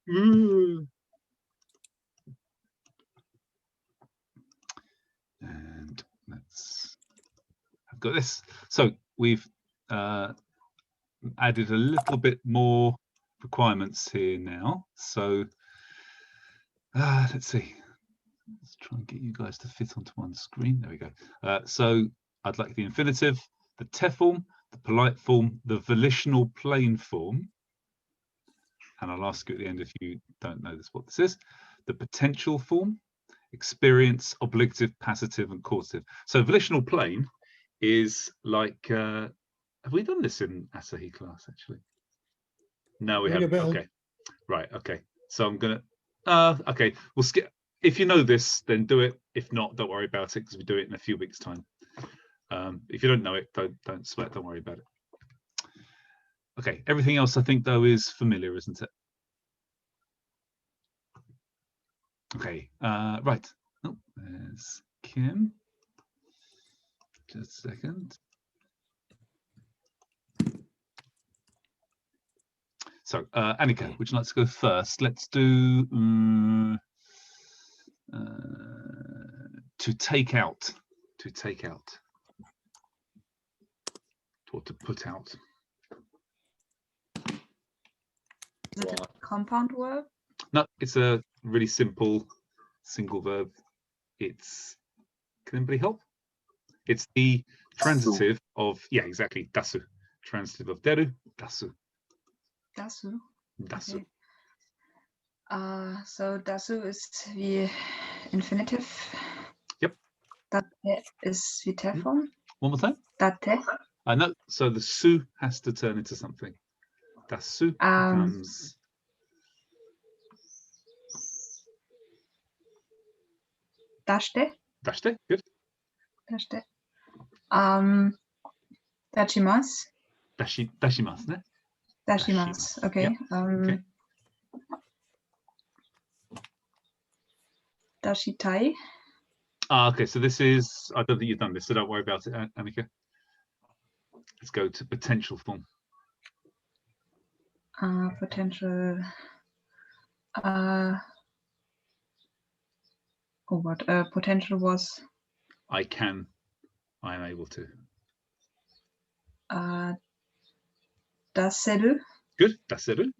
And I've got this. So we've added a little bit more requirements here now. So let's see. Let's try and get you guys to fit onto one screen. There we go. So I'd like the infinitive, the te form, the polite form, the volitional plain form. And I'll ask you at the end if you don't know what this is. The potential form, experience, obligative, passive, and causative. So volitional plain is like, have we done this in Asahi class actually? No, we haven't. Okay, right. Okay, so I'm gonna. Okay, we'll skip. If you know this, then do it. If not, don't worry about it because we do it in a few weeks' time. If you don't know it, don't sweat. Don't worry about it. Okay, everything else I think though is familiar, isn't it? Okay, right. Oh, there's Kim. Just a second. So, Annika, would you like to go first? Let's do to take out. To take out. Or to put out. Is it a compound verb? No, it's a really simple single verb. It's, can anybody help? It's the transitive of, yeah, exactly, dasu. Transitive of deru, dasu. Dasu. Dasu. Okay. So dasu is the infinitive. Yep. Date is the te form. One more time. Date. I know. So the su has to turn into something. Dasu becomes. Dashite. Dashite. Good. Dashite. Dachimasu. Dashimasu, ne? Dashimasu. Okay. Yep. Okay. Dashitai. Okay, so this is, I don't think you've done this, so don't worry about it, Annika. Let's go to potential form. Potential. What? Potential was. I am able to. Daseru. Good. Daseru.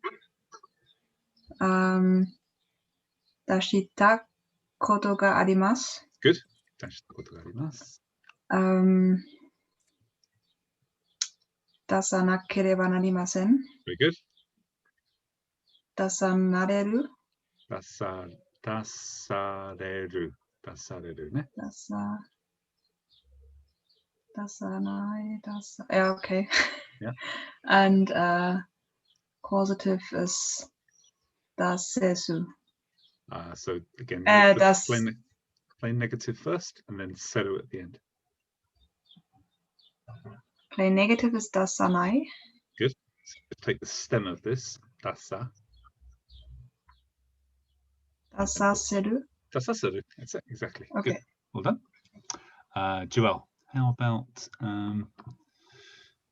Dashita koto ga arimasu. Good. Dashita koto ga arimasu. Dasanakereba narimasen. Very good. Dasanareru. Dasareru. Dasareru, ne? Dasanai. Yeah, okay. Yeah. And causative is dasesu. So again, plain negative first, and then seru at the end. Plain negative is dasanai. Good. So take the stem of this. Dasa. Dasaseru. Dasaseru. That's it. Exactly. Okay. Good. Well done. Joelle, how about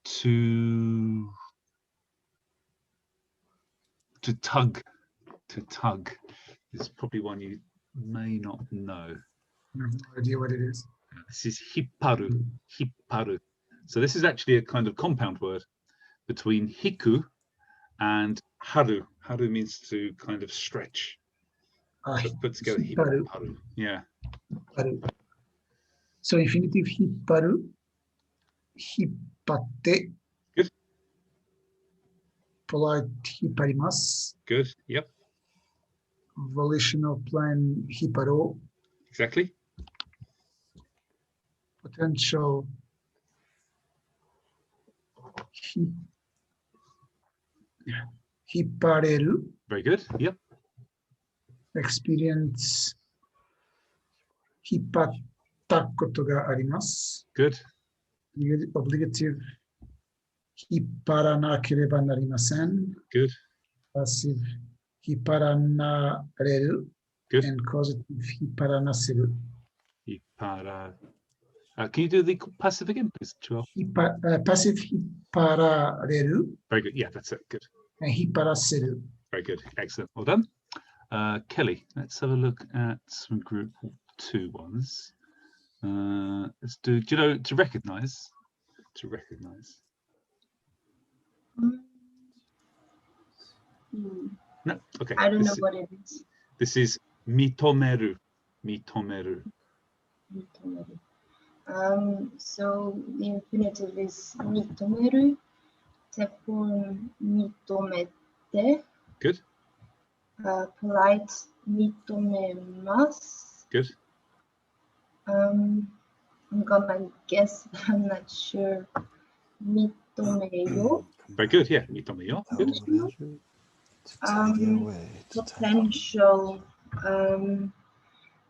to tug? To tug is probably one you may not know. I have no idea what it is. This is hipparu. Hipparu. So this is actually a kind of compound word between hiku and haru. Haru means to kind of stretch. Put together hipparu. Yeah. Hipparu. So infinitive hipparu. Hippatte. Good. Polite hipparimasu. Good. Yep. Volitional plain hipparo. Exactly. Potential hippareru. Very good. Yep. Experience hippatta koto ga arimasu. Good. Obligative hipparanakereba narimasen. Good. Passive hipparanareru. Good. And causative hipparanaseru. Hippara. Can you do the passive again, please, Joel? Passive hipparareru. Very good. Yeah, that's it. Good. And hipparaseru. Very good. Excellent. Well done. Kelly, let's have a look at some group 2 ones. Let's do you know, to recognize? To recognize. No, okay. I don't know what it is. This is mitomeru. Mitomeru. So the infinitive is mitomeru, teppon mitomete. Good. Polite mitomemasu. Good. I'm gonna guess, but I'm not sure. Mitomeyo. Very good. Yeah, mitomeyo. Good. Potential.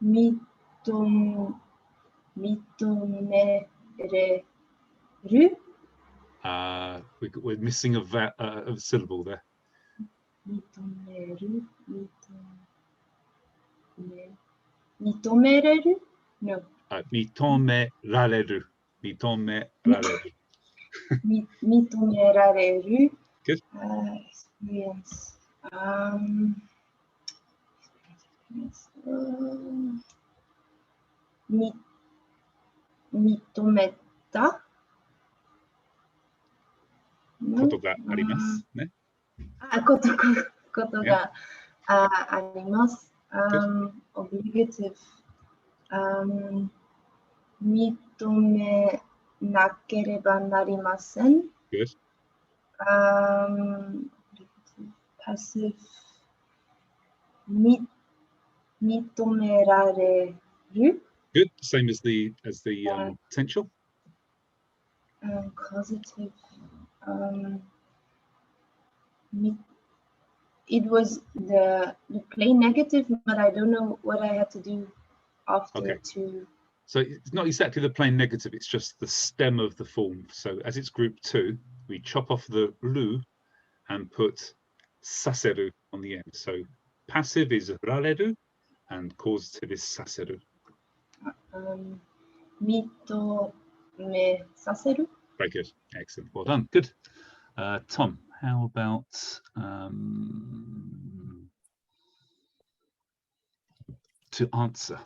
Mitomereru. We're missing a syllable there. Mitomeru. Mitomereru? No. Mitomerareru. Mitomerareru. Mitomerareru. Good. Experience. Mitometa. ことがありますね。ことがあります。Obligative. 認めなければなりません。Good. Passive. 認められる。Good. Same as the potential. Causative. It was the plain negative, but I don't know what I had to do after to. So it's not exactly the plain negative, it's just the stem of the form. So as it's group 2, we chop off the ru and put saseru on the end. So passive is rareru and causative is saseru. Mitome saseru. Very good. Excellent. Well done. Good. Tom, how about to answer?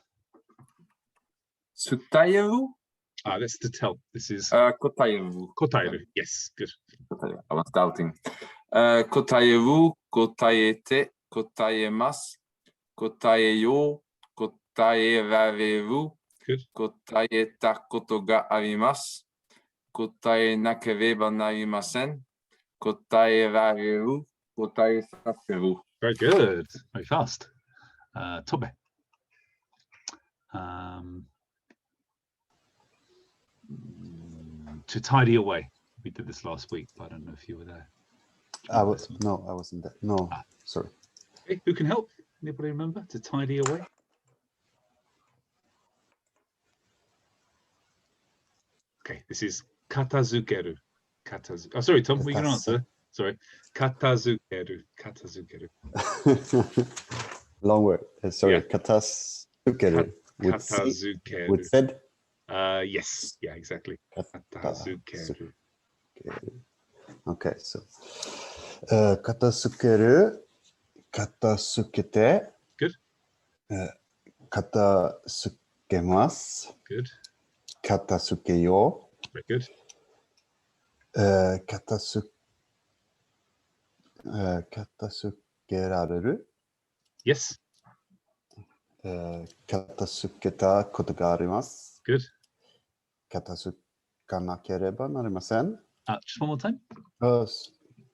Sutayeru? That's to tell. This is Kotayeru. Kotaeru. Yes, good. Kotayeru. I was doubting. Kotayeru, kotaete, kotaemasu, kotaeyo, kotaerareru, good. Kotaeta koto ga arimasu, kotae nakereba narimasen, kotaerareru, kotaesaseru. Very good. Very fast. Tobe. To tidy away. We did this last week, but I don't know if you were there. I wasn't there. No, sorry. Okay, who can help? Anybody remember? To tidy away? Okay, this is katazukeru. Oh, sorry, Tom, we can answer. Sorry. Katazukeru. Katazukeru. Long word. Sorry, Yeah. Katazukeru. Katazukeru. With Z? Yes. Yeah, exactly. Katazukeru. Okay, so katasukeru, katasukete. Good. Katasukemasu. Good. Katasukeyo. Very good. Katasukerareru. Yes. Katasuketa koto ga arimasu. Good. Katasukanakéreba narimasen. Just one more time.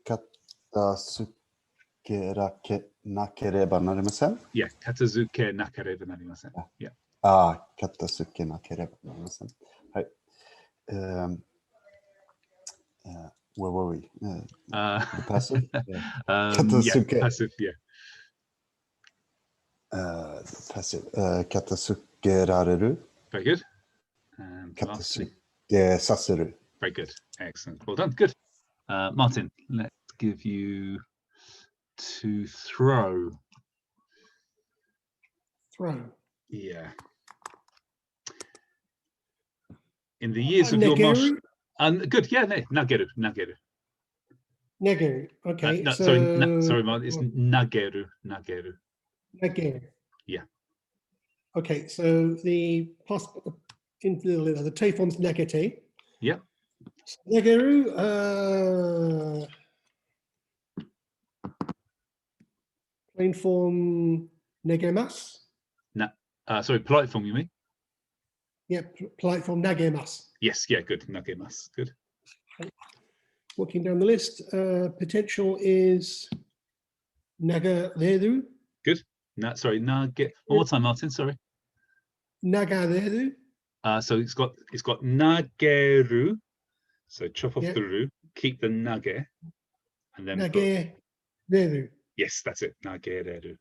Katasukenakereba narimasen. Yeah, katazuke nakareba narimasen. Yeah. Katasukenakereba narimasen. Hi. Where were we? The passive? Katasuke. Yeah, passive, yeah. Passive. Katasukerareru. Very good. And lastly. Katasaseru. Very good. Excellent. Well done. Good. Martin, let's give you to throw. Throw. Yeah. In the years of your martial... Good. Yeah, nageru. Nageru. Negeru. Okay. No, so sorry, Mark. It's nageru. Nageru. Negeru. Yeah. Okay. So the the te form's negate. Yeah. Negeru. Plain form negemas. Sorry, polite form, you mean? Yeah, polite form nagemas. Yes, yeah, good. Nagemas, good. Walking down the list, potential is nagareru. Good. Sorry, one more time, Martin. Sorry. Nagareru. So it's got nageru. So chop off Yeah. the ru, keep the nage, and then put, Nagereru. yes, that's it. Nagereru.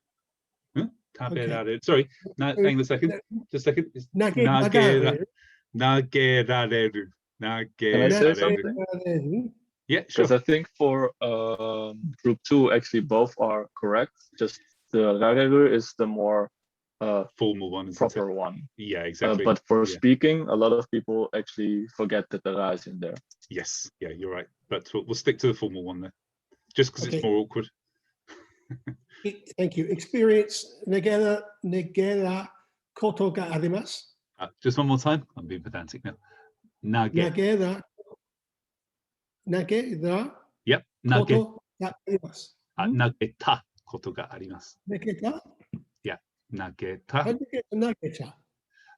Huh? Taberaru. Okay. Sorry. No, hang on a second. Just a second. It's Nagerareru. Nagerareru. Can I say something? Nagerareru. Yeah, Because sure. I think for group 2, actually both are correct. Just the rageru is the more Formal one, isn't proper it? one. Yeah, exactly. But for Yeah. speaking, a lot of people actually forget that the ra is in there. Yes, yeah, you're right. But we'll stick to the formal one there, just because it's more awkward. Thank you. Experience negera koto ga arimasu. Just one more time. I'm being pedantic now. Nage. Nagera Yep. Nage. koto ga arimasu. Nageta koto ga arimasu. Nageta? Yeah. Nageta. How do you get to nageta?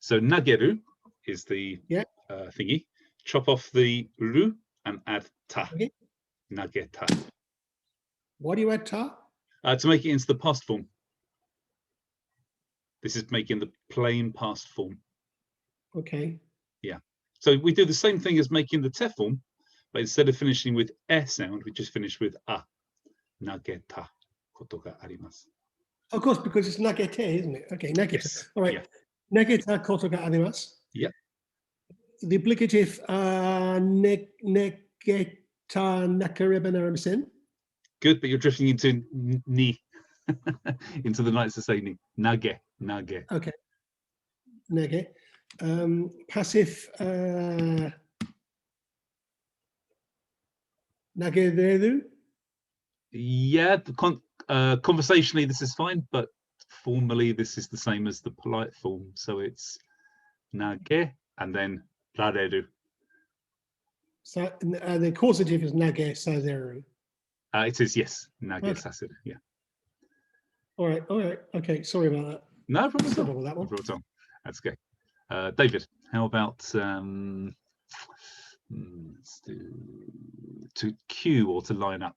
So nageru is the thingy. Chop off the ru and add ta. Okay. Nageta. Why do you add ta? To make it into the past form. This is making the plain past form. Okay. Yeah. So we do the same thing as making the te form, but instead of finishing with e sound, we just finish with a. Nageta koto ga arimasu. Of course, because it's nagete, isn't it? Okay, nageta. Yes. All right. Yeah. Nageta koto ga arimasu. Yeah. The obligative negeta nakareba naramasen. Good, but you're drifting into ni, into the night society. Nage. Okay. Nage. Passive nagereru. Yeah, conversationally this is fine, but formally this is the same as the polite form. So it's nage and then rareru. So the causative is nage sazeru. It is, yes, nage Okay. saseru. Yeah. All right. Okay, sorry about that. No problem at all. That one. No problem at all. That's okay. David, how about let's do to queue or to line up?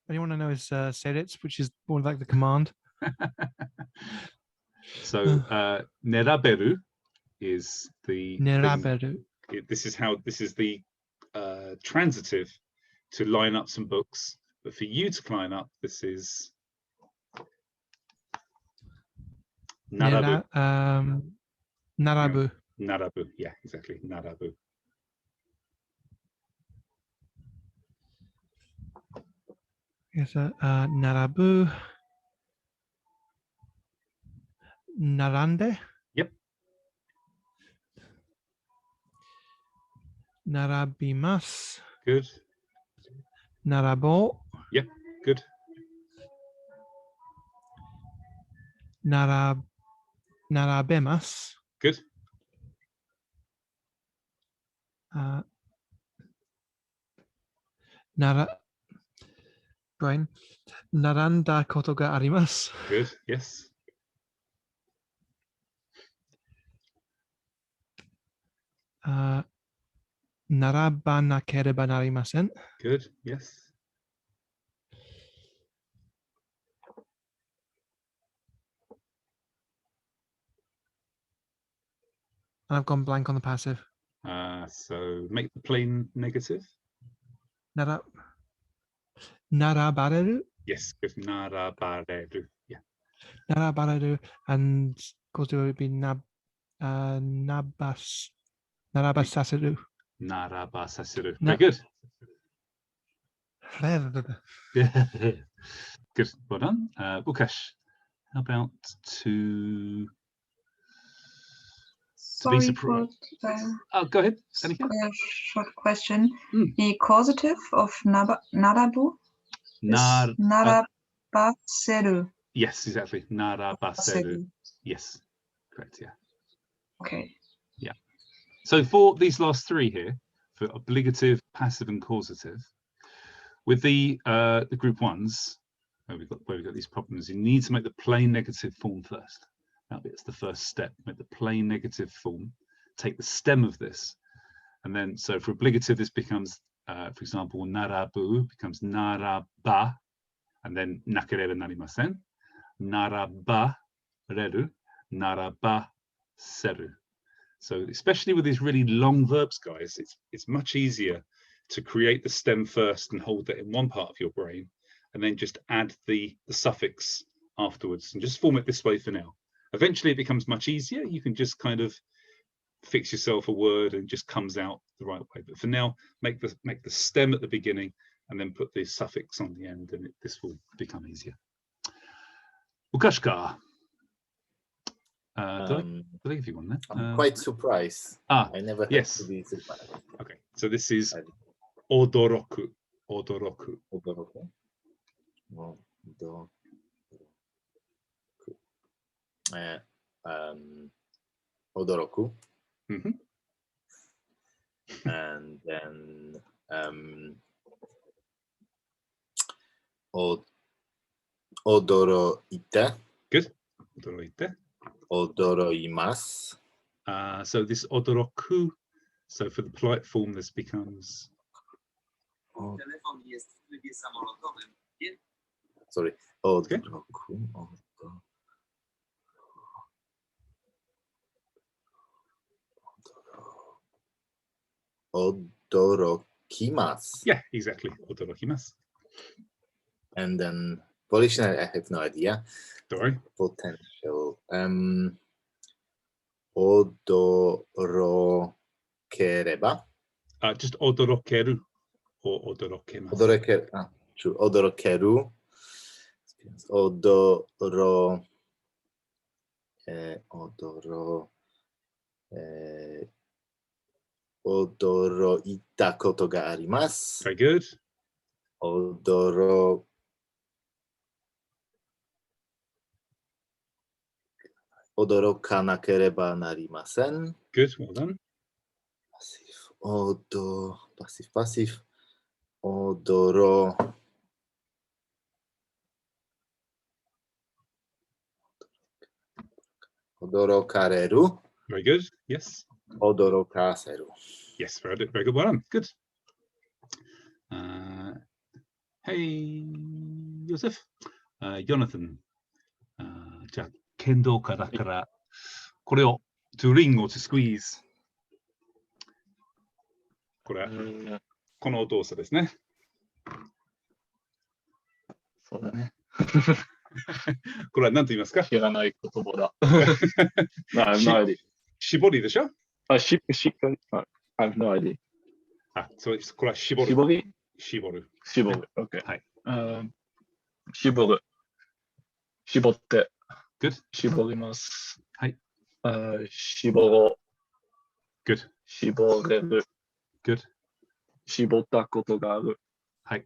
Anyone I know is sedits, which is more like the command. So neraberu is the Neraberu. This is the transitive to line up some books, but for you to line up, this is narabu. Narabu. Narabu, yeah, exactly, narabu. Yes, narabu. Narande. Yep. Narabimas. Good. Narabo. Yep. Good. Narabemas. Good. Brain. Naranda koto ga arimasu. Good. Yes. Naraba nakereba narimasen. Good. Yes. And I've gone blank on the passive. So make the plain negative. Narabareru. Yes, good. Narabareru. Yeah. Narabareru, and of course it would be Narabasaseru. Narabasaseru. Very good. Good. Well done. To be Sorry surprised. for Oh, go ahead, Danica. a short question. Mm. The causative of narabu Nar. is narabaseru. Yes, exactly. Narabaseru. Yes, correct. Yeah. Okay. Yeah. So for these last three here, for obligative, passive, and causative, with the group ones, where we got these problems, you need to make the plain negative form first. It's the first step. Make the plain negative form. Take the stem of this, and then so for obligative, this becomes, for example, narabu becomes naraba, and then nakereba narimasen. Naraba reru, naraba seru. So especially with these really long verbs, guys, it's much easier to create the stem first and hold that in one part of your brain, and then just add the suffix afterwards and just form it this way for now. Eventually it becomes much easier. You can just kind of fix yourself a word and it just comes out the right way. But for now, make the stem at the beginning and then put the suffix on the end, and this will become easier. Ukashka. Did I give you one there? I'm quite surprised. I never had to be surprised. Okay, so this is odoroku. Odoroku. Odoroku. Odoroku. Mm-hmm. And then odoroite. Good. Odoroite. Odoroimasu. So this odoroku. So for the polite form, this becomes. Sorry. Odoroku. Odorokimasu. Yeah, exactly. Odorokimasu. And then volitional, I have no idea. Sorry. Potential. Odorokereba. Just odorokeru or odorokemasu. True. Odorokeru. Odoroita koto ga arimasu. Very good. Odorokanakereba narimasen. Good, well done. Passive. Odorokareru. Very good. Yes. Odorokaseru. Yes, very good. Well done. Good. Hey, Joseph. Jonathan. じゃあ、剣道家だから、これを to ring or to squeeze。これ、この動作ですね。そうだね。これは何と言いますか？知らない言葉だ。I have no idea. 絞りでしょ？I have no idea. そうです。これは絞る。絞る。OK。はい。絞る。絞って。Good. 絞ります。はい。絞ろう。Good. 絞れる。Good. 絞ったことがある。はい。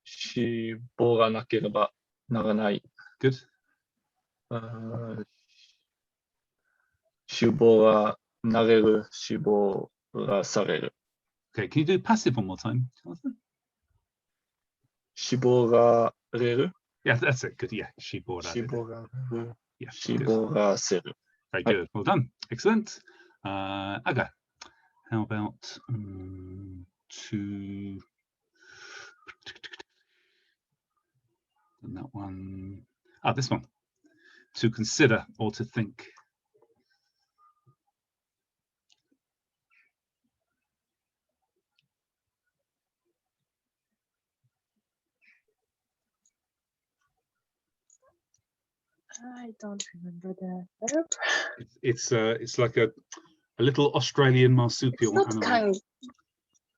絞らなければならない。Good. 絞らなれる。絞らされる。Okay, can you do passive one more time? 絞られる Yeah, that's it. Good. Yeah. 絞られる。絞られる。 Yeah. 絞らせる。Very good. Well done. Excellent. Aga, how about to and that one? This one. To consider or to think. I don't remember the verb. It's like a little Australian marsupial It's not animal.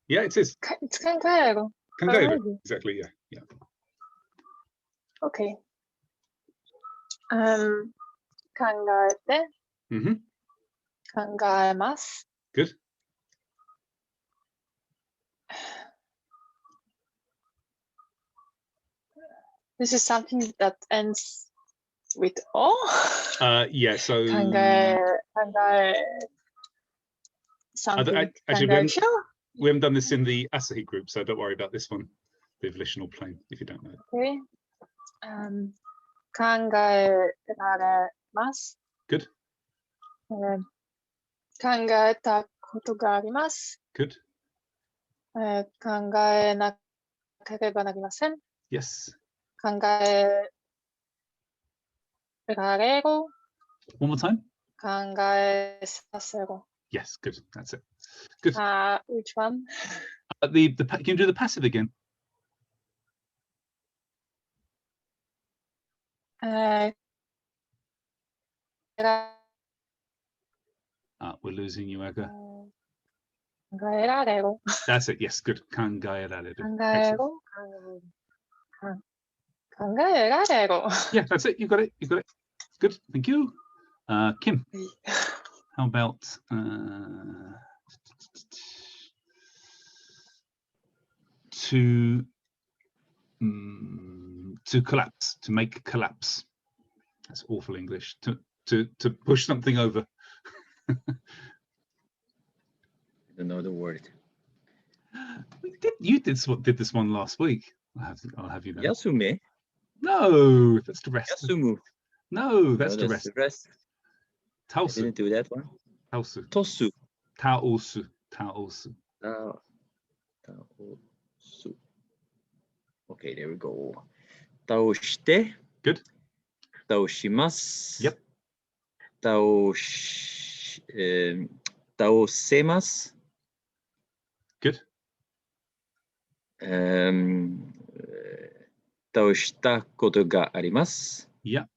Yeah, it is. It's kangaero. Kangaero. Exactly. Yeah. Okay. Kangaete. Mm-hmm. Kangaemasu. Good. This is something that ends with O. Yeah, so something. actually, we haven't done this in the Asahi group, so don't worry about this one, the volitional plane, if you don't know it. Okay. Kangaeraremasu. Good. 考えたことがあります。Good. 考えなければなりません。Yes. 考えられる。One more time. 考えさせる。Yes, good. That's it. Good. Which one? Can you do the passive again? We're losing you, Aga. 考えられる。That's it. Yes, good. 考えられる。考える。考えられる。Yeah, that's it. You got it. You got it. Good. Thank you. Kim, how about to collapse, to make collapse? That's awful English. To push something over. I don't know the word. You did this one last week. I'll have you know. Yasume? No, that's to rest. Yasumu. No, that's to rest. Taosu. I didn't do that one. Taosu. Tosu. Taosu. Taosu. Taosu. Okay, there we go. Taoshite. Good. Taoshimasu. Yep. Taosemasu. Good. 倒したことがあります。Yeah.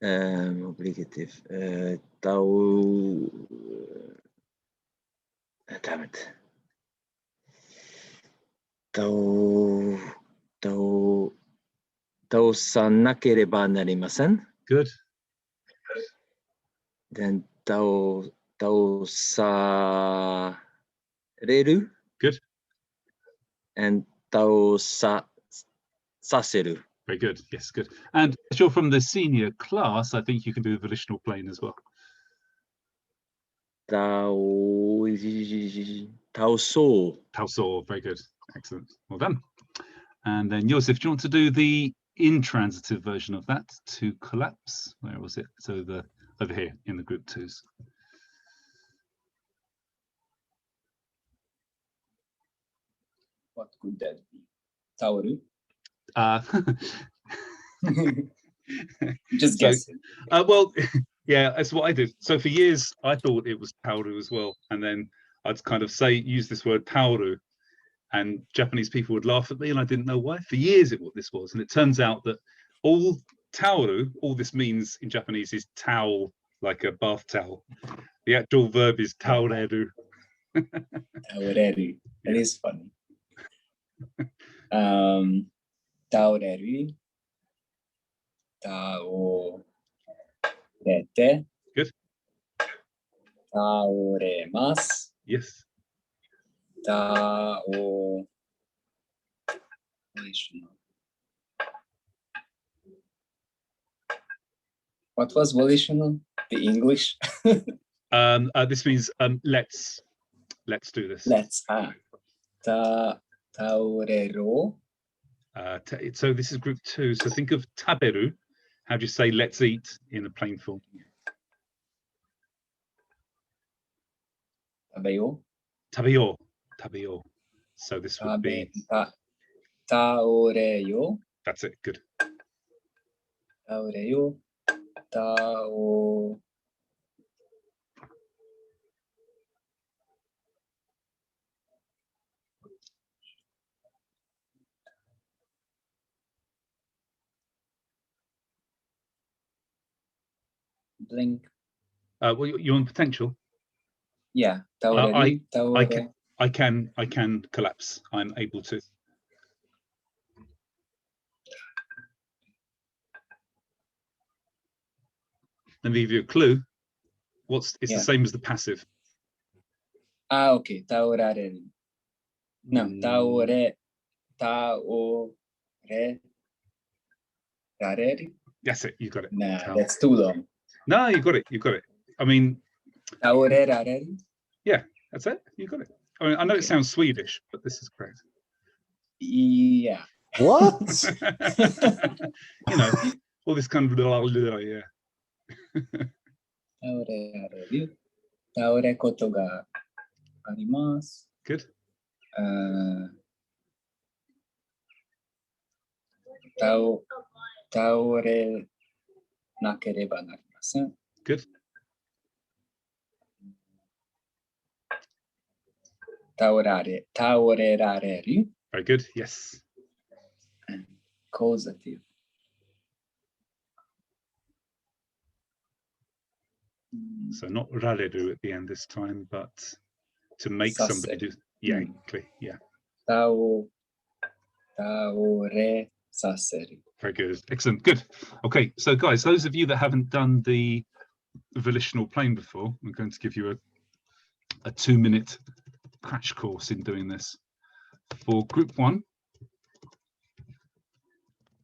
Obligative. Damn it. 倒さなければなりません。Good. Then 倒される。Good. And 倒させる。Very good. Yes, good. And as you're from the senior class, I think you can do the volitional plane as well. 倒そう。Taosou. Very good. Excellent. Well done. And then Joseph, do you want to do the intransitive version of that, to collapse? Where was it? So over here in the group twos. What could that be? Taoru? Just guessing. Well, yeah, that's what I did. So for years, I thought it was Taoru as well. And then I'd kind of use this word Taoru, and Japanese people would laugh at me, and I didn't know why. For years, what this was. And it turns out that all Taoru, all this means in Japanese is towel, like a bath towel. The actual verb is taoreru. Taoreru. That is funny. Taoreru. Taorete. Good. Taoremasu. Yes. What was volitional? The English? This means let's do this. Let's. Taorero. So this is group two. So think of taberu. How do you say let's eat in the plain form? Tabeyo. Tabeyo. Tabeyo. So this would be taoreyo. That's it. Good. Taoreyo. Blink. Well, you're on potential. Yeah. I can collapse. I'm able to. Let me give you a clue. It's the Yeah. same as the passive. Ah, okay. Taorareru. No, taorareru. That's it. You got it. Nah, that's too long. No, you got it. You got it. I mean, Taorerareru. yeah, that's it. You got it. I mean, I know it sounds Swedish, but this is correct. Yeah. What? You know, all this kind of yeah. Taorerareru. Taorekoto ga arimasu. Good. Taore nakereba narimasen. Good. Taorerareru. Very good. Yes. And causative. So not rareru at the end this time, but to make somebody do. Yeah, exactly. Yeah. Taore saseru. Very good. Excellent. Good. Okay. So guys, those of you that haven't done the volitional plane before, I'm going to give you a 2-minute crash course in doing this. For group 1,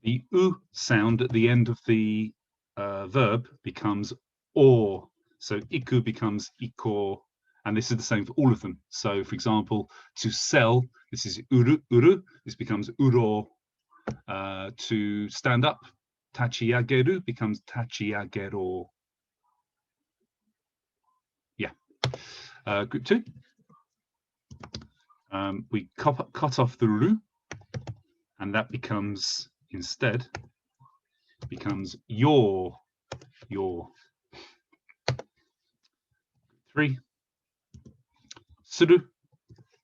the u sound at the end of the verb becomes or. So iku becomes iko, and this is the same for all of them. So for example, to sell, this is uru, uru, this becomes uro. To stand up, tachiyageru becomes tachiyagero. Yeah. Group 2. We cut off the ru, and that becomes instead your. 3. Suru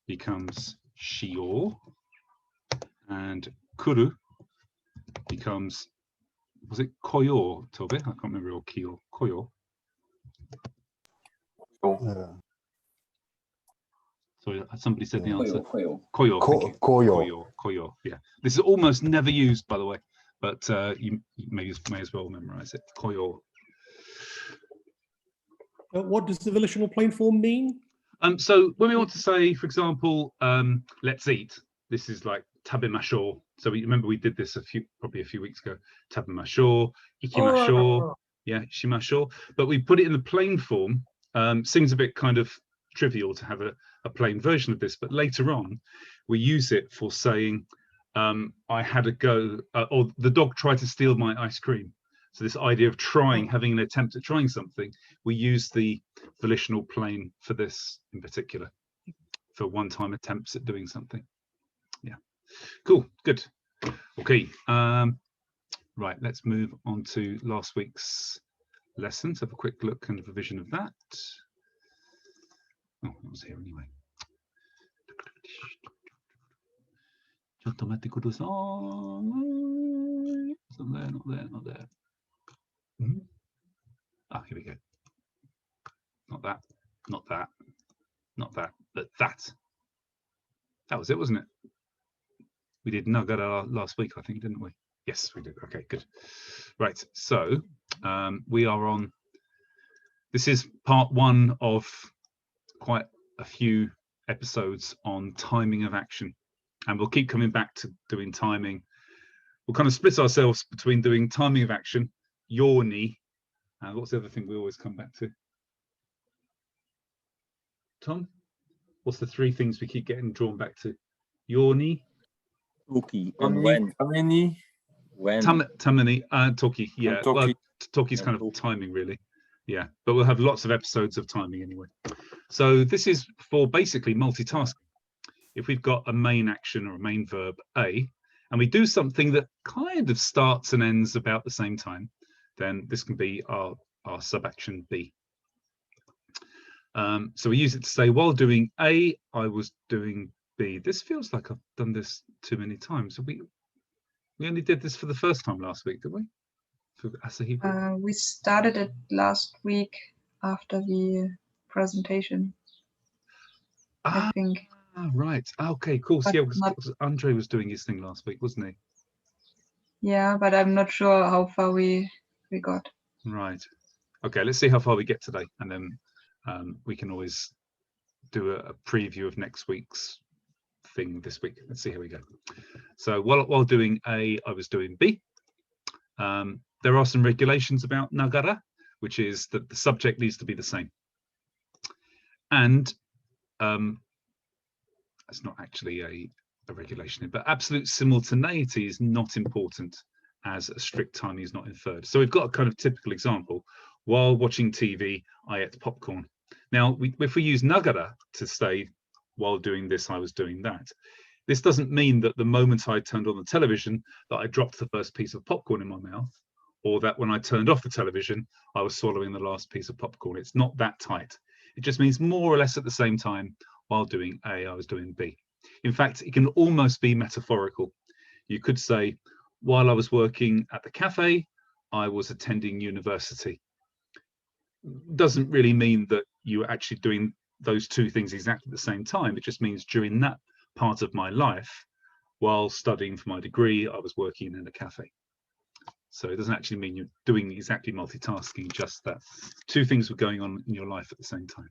becomes shio, and kuru becomes, was it koyo, Tobe? I can't remember, or kyo, koyo. Sorry, somebody said the answer. Koyo. Thank you. Koyo. Yeah. This is almost never used, by the way, but you may as well memorize it. Koyo. What does the volitional plane form mean? So when we want to say, for example, let's eat, this is like tabemasho. So remember we did this probably a few weeks ago. Tabemasho, ikimasho, yeah, shimasho. But we put it in the plain form. Seems a bit kind of trivial to have a plain version of this, but later on we use it for saying, I had a go, or the dog tried to steal my ice cream. So this idea of having an attempt at trying something, we use the volitional plane for this in particular, for one-time attempts at doing something. Yeah, cool, good. Okay, right, let's move on to last week's lessons. Have a quick look and a vision of that. Oh, that was here anyway. Not there, not there. Ah, here we go. Not that, not that, not that, but that. That was it, wasn't it? We did Nagara last week, I think, didn't we? Yes, we did. Okay, good. Right, so we are on, this is part 1 of quite a few episodes on timing of action. And we'll keep coming back to doing timing. We'll kind of split ourselves between doing timing of action, yoni, and what's the other thing we always come back to? Tom, what's the 3 things we keep getting drawn back to? Yoni, Toki, and when. When. Tamani, Toki, yeah. Toki. Well, Toki's kind of timing, really. Yeah, but we'll have lots of episodes of timing anyway. So this is for basically multitasking. If we've got a main action or a main verb A, and we do something that kind of starts and ends about the same time, then this can be our sub-action B. So we use it to say, while doing A, I was doing B. This feels like I've done this too many times. So we only did this for the first time last week, did we? For Asahi? We started it last week after the presentation, I think. Right. Okay, cool. So, yeah, because Andre was doing his thing last week, wasn't he? Yeah, but I'm not sure how far we got. Right. Okay, let's see how far we get today, and then we can always do a preview of next week's thing this week. Let's see how we go. So while doing A, I was doing B. There are some regulations about nagara, which is that the subject needs to be the same. And it's not actually a regulation, but absolute simultaneity is not important as a strict timing is not inferred. So we've got a kind of typical example. While watching TV, I ate popcorn. Now, if we use nagara to say, while doing this, I was doing that, this doesn't mean that the moment I turned on the television that I dropped the first piece of popcorn in my mouth, or that when I turned off the television, I was swallowing the last piece of popcorn. It's not that tight. It just means more or less at the same time, while doing A, I was doing B. In fact, it can almost be metaphorical. You could say, while I was working at the cafe, I was attending university. Doesn't really mean that you're actually doing those two things exactly at the same time. It just means during that part of my life, while studying for my degree, I was working in a cafe. So it doesn't actually mean you're doing exactly multitasking, just that two things were going on in your life at the same time.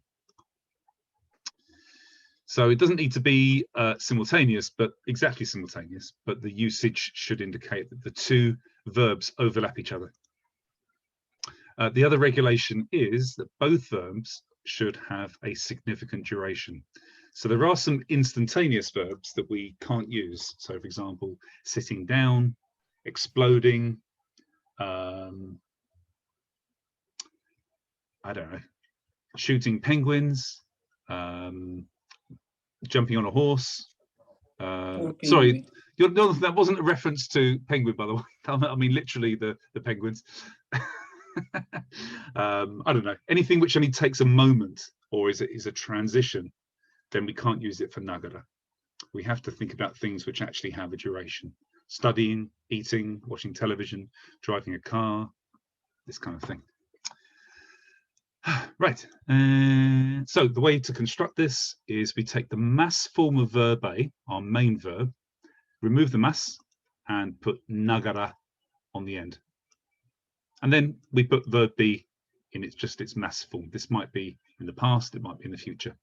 So it doesn't need to be simultaneous, but exactly simultaneous, but the usage should indicate that the two verbs overlap each other. The other regulation is that both verbs should have a significant duration. So there are some instantaneous verbs that we can't use. So for example, sitting down, exploding, I don't know, shooting penguins, jumping on a horse. Sorry, that wasn't a reference to penguin, by the way. I mean literally the penguins. I don't know, anything which only takes a moment or is a transition, then we can't use it for nagara. We have to think about things which actually have a duration. Studying, eating, watching television, driving a car, this kind of thing. Right, so the way to construct this is we take the mass form of verb A, our main verb, remove the mass and put nagara on the end. And then we put verb B in its mass form. This might be in the past, it might be in the future.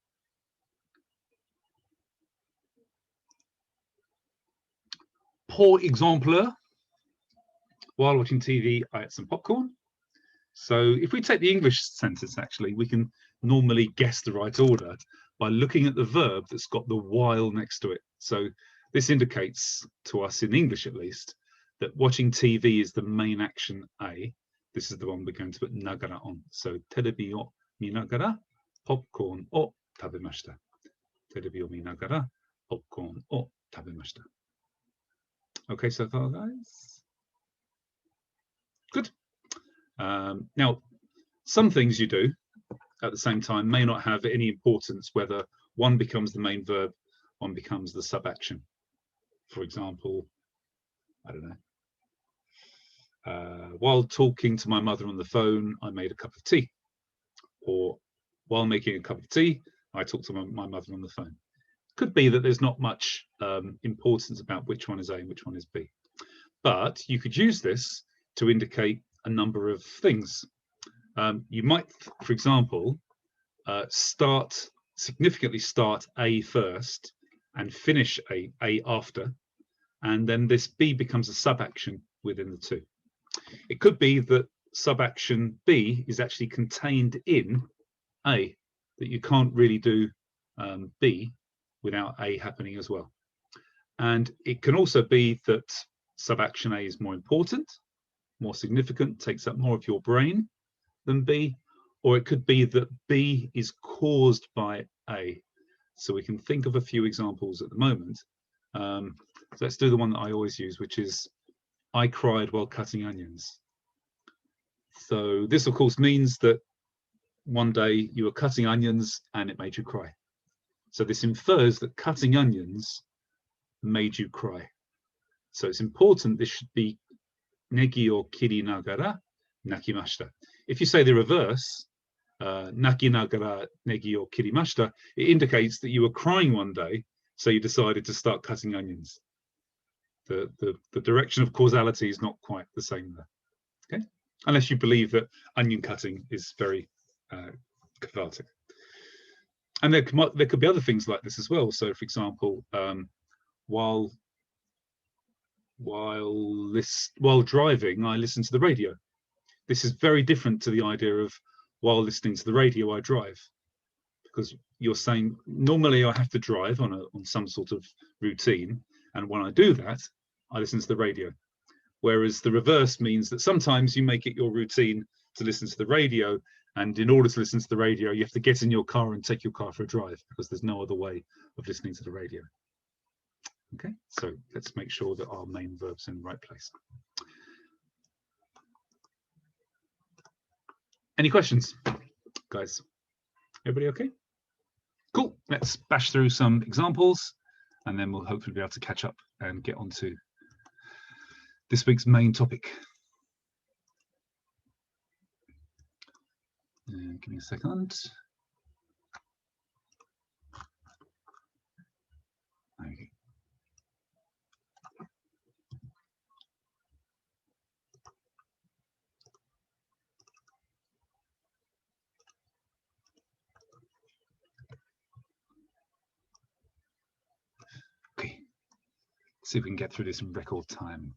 Pour exemple, while watching TV, I ate some popcorn. So if we take the English sentence, actually, we can normally guess the right order by looking at the verb that's got the while next to it. So this indicates to us, in English at least, that watching TV is the main action A. This is the one we're going to put nagara on. So terebi o minagara popcorn o tabemashita. Terebi o minagara popcorn o tabemashita. Okay, so far, guys? Good. Now, some things you do at the same time may not have any importance whether one becomes the main verb, one becomes the sub-action. For example, I don't know, while talking to my mother on the phone, I made a cup of tea. Or while making a cup of tea, I talked to my mother on the phone. Could be that there's not much importance about which one is A and which one is B. But you could use this to indicate a number of things. You might, for example, significantly start A first and finish A after, and then this B becomes a sub-action within the two. It could be that sub-action B is actually contained in A, that you can't really do B without A happening as well. And it can also be that sub-action A is more important, more significant, takes up more of your brain than B, or it could be that B is caused by A. So we can think of a few examples at the moment. So let's do the one that I always use, which is I cried while cutting onions. So this of course means that one day you were cutting onions and it made you cry. So this infers that cutting onions made you cry. So it's important this should be negi o kiri nagara nakimashita. If you say the reverse, naki nagara negi o kirimashita, it indicates that you were crying one day, so you decided to start cutting onions. The direction of causality is not quite the same there. Okay. unless you believe that onion cutting is very cathartic. And there could be other things like this as well. So, for example, while driving, I listen to the radio. This is very different to the idea of while listening to the radio, I drive, because you're saying normally I have to drive on some sort of routine, and when I do that, I listen to the radio. Whereas the reverse means that sometimes you make it your routine to listen to the radio, and in order to listen to the radio, you have to get in your car and take your car for a drive, because there's no other way of listening to the radio. Okay, so let's make sure that our main verb's in the right place. Any questions, guys? Everybody okay? Cool, let's bash through some examples, and then we'll hopefully be able to catch up and get on to this week's main topic. Give me a second. Okay. Okay, see if we can get through this in record time.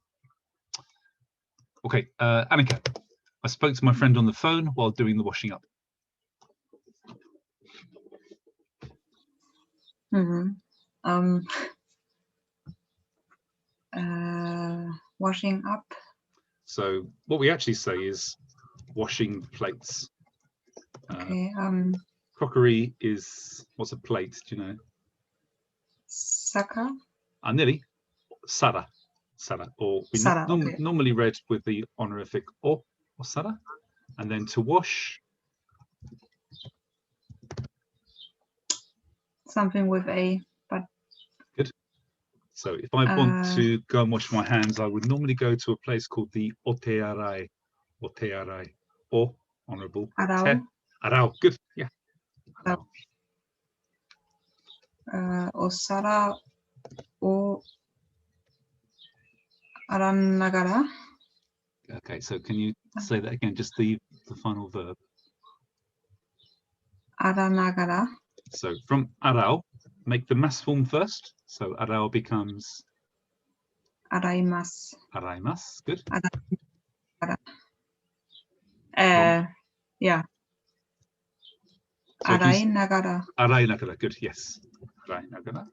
Okay, Annika, I spoke to my friend on the phone while doing the washing up. Washing up. So what we actually say is washing plates. Okay. Crockery is, what's a plate? Do you know? Saka. Nearly. Sara. Sara. Or we Sara, okay. normally read with the honorific or Sara. And then to wash. Something with a, but. Good. So if I want to go and wash my hands, I would normally go to a place called the otearai. Otearai. Or honorable. Arao. Arao. Good. Yeah. Arao. Osara o aranagara. Okay, so can you say that again? Just the final verb. Aranagara. So from arao, make the mass form first. So arao becomes araimasu. Araimasu. Good. Yeah. So Arainagara. Arainagara. Good. Yes. Arainagara.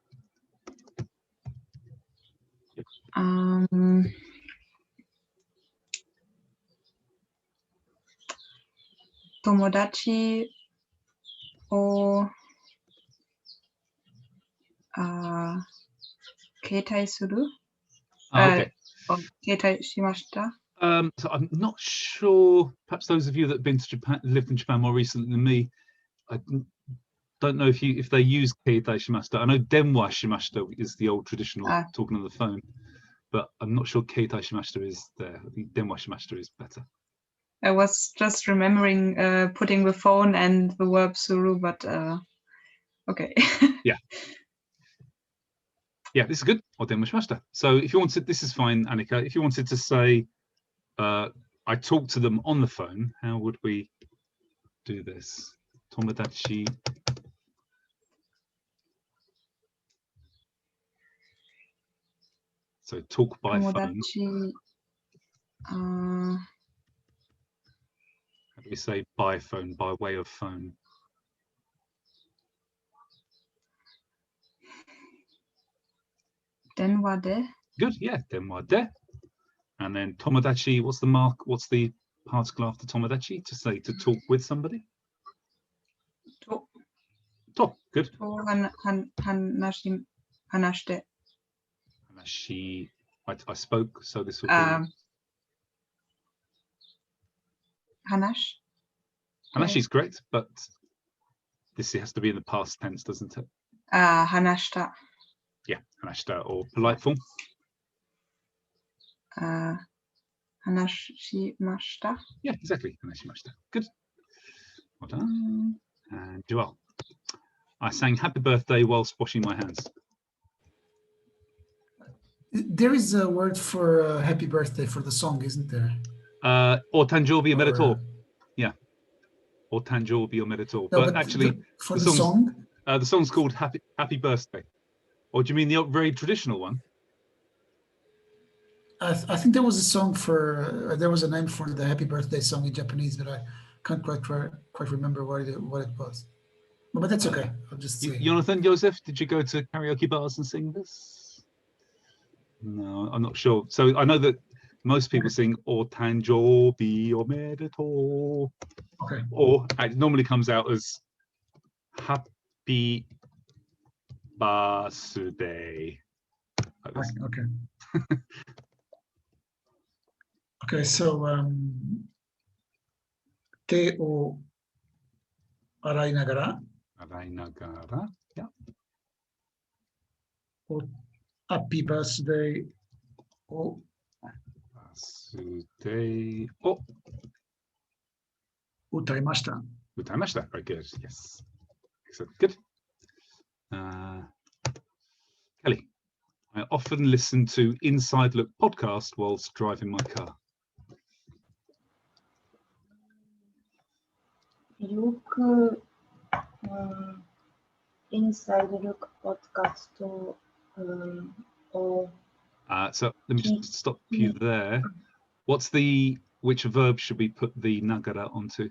Tomodachi o keitai suru. Okay. Keitai shimashita. So I'm not sure. Perhaps those of you that have been to Japan, lived in Japan more recently than me, I don't know if they use keitai shimashita. I know denwa shimashita is the old traditional talking on the phone, but I'm not sure keitai shimashita is there. I think denwa shimashita is better. I was just remembering putting the phone and the verb suru, but okay. Yeah. Yeah, this is good. Or denwa shimashita. So if you wanted, this is fine, Annika. If you wanted to say, I talked to them on the phone, how would we do this? Tomodachi. So talk by phone. How do we say by phone, by way of phone? Denwa de. Good, yeah, denwa de. And then tomodachi, what's the particle after tomodachi to say to talk with somebody? To. To, good. To hanashite. Hanashi, I spoke, so this will be Hanash. Hanashi is correct, but this has to be in the past tense, doesn't it? Hanashita. Yeah, hanashita, or polite form. Hanashimashita. Yeah, exactly. Hanashimashita. Good. Well done. And Joel. I sang happy birthday whilst washing my hands. There is a word for happy birthday for the song, isn't there? Or Tanjobi Omedetou. Yeah. Or Tanjobi Omedetou. No, but actually, for the song, the song's called Happy Birthday. Or do you mean the very traditional one? I think there was a song for, there was a name for the Happy Birthday song in Japanese, but I can't quite remember what it was. But that's okay. I'll just say. Jonathan, Joseph, did you go to karaoke bars and sing this? No, I'm not sure. So I know that most people sing "O Tanjobi Omedetou," Okay. or it normally comes out as "Happy Birthday." Like this. Okay. Okay, so te o arai nagara. Arai nagara, yeah. O happy birthday o birthday o utaimashita. Utaimashita, very good. Yes, excellent, good. Kelly, I often listen to Inside Look podcast whilst driving my car. よく、Inside Look podcast or So let me just stop you there. Which verb should we put the nagara onto?